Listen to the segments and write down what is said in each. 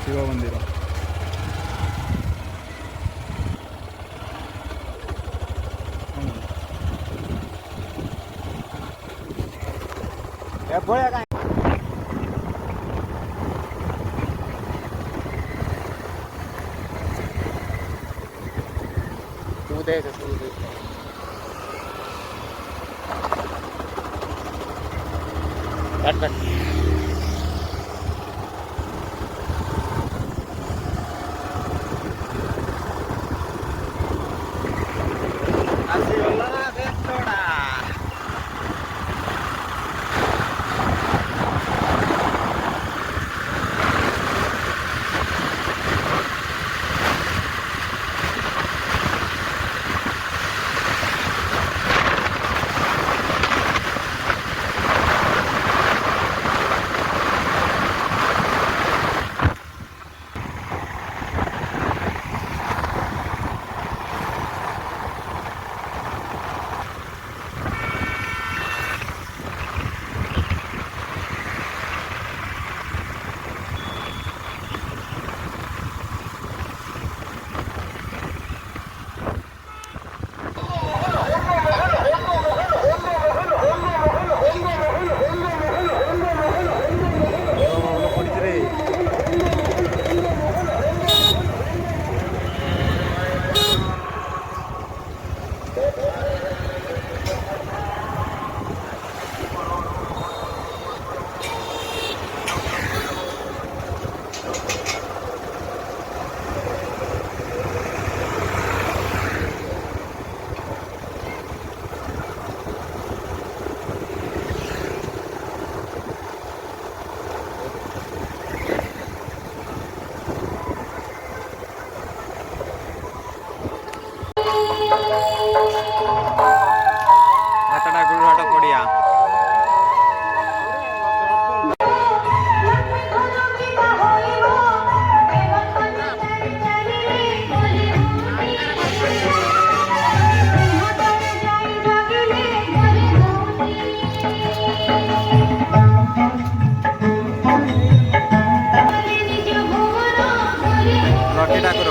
ଶିବ ମନ୍ଦିର। ଏଭଳିଆ କାହିଁ ତୁ ଦେଖ କାଟ କାଟ। ଆସିଗଲା ବେତଡ଼ା। ବେତଡ଼ା ଗୁରୁହାଟ ପଡ଼ିଆ। ଲକି ଠାକୁର।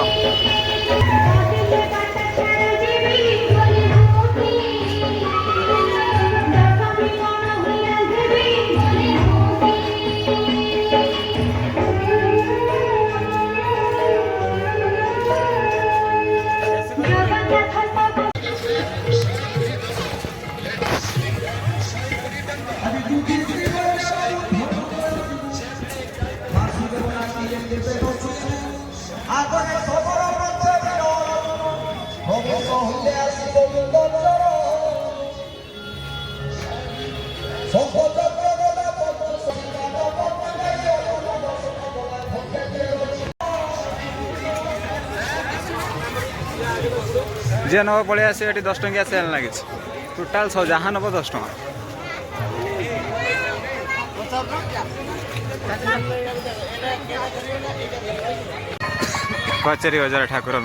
जे नब पलि आस 10 टंकिया सेल लगी टोटाल जहाँ नब 10 टଙ୍କା। कचेरी बजार ठाकुर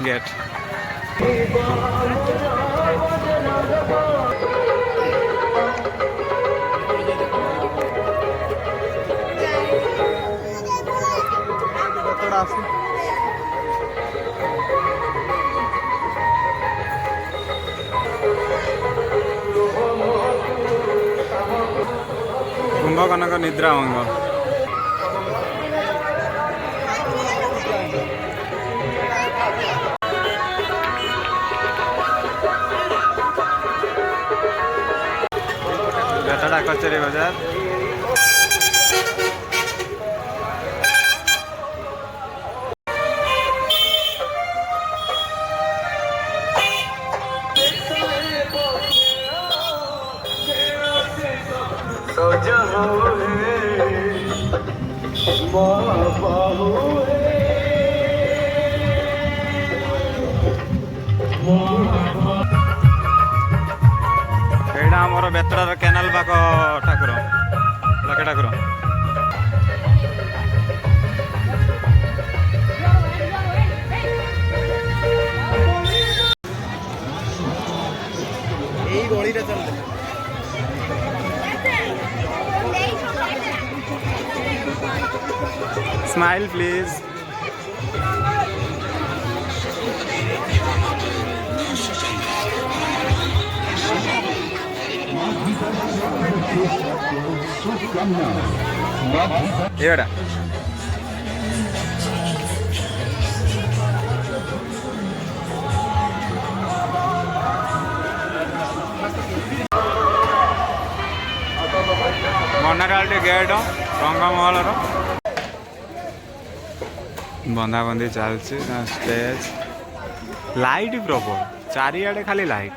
गेट। कुंभकर्णक निद्राभंग। बेतड़ा कचेरी बाजार। एटा आमर बेतड़ार केनाल पाख ठाकुर लके ठाकुर। यही गली चलते Smile, please. Here. Monaralty gate Rangmahal बंधाबंधी चलती स्टेज लाइट प्रबल चारिआडे खाली लाइट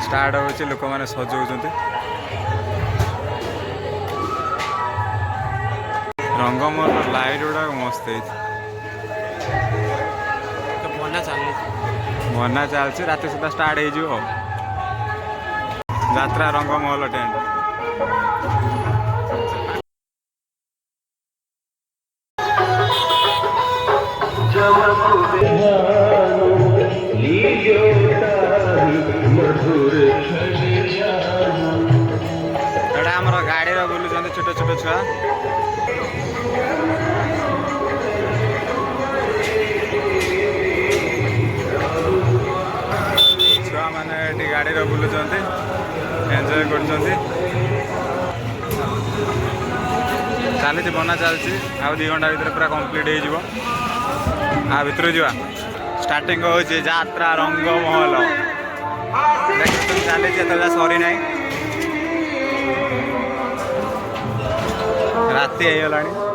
स्टार्ट हो लोक मैंने सजाऊँ रंगमहल लाइट गुड़ा मस्त है बना चलती राति सुधा स्टार्ट हो यात्रा रंगमहल टेंट गाड़ी बुलूँ छोट छोट छुआ छुआ मैंने गाड़ी बुलूँ एंजॉय कर चली बना चलती आ 2 घंटा भर पूरा कंप्लीट हो भितर जा स्टार्टिंग हो यात्रा रंगमहल चली सरी ना राति हो गलानी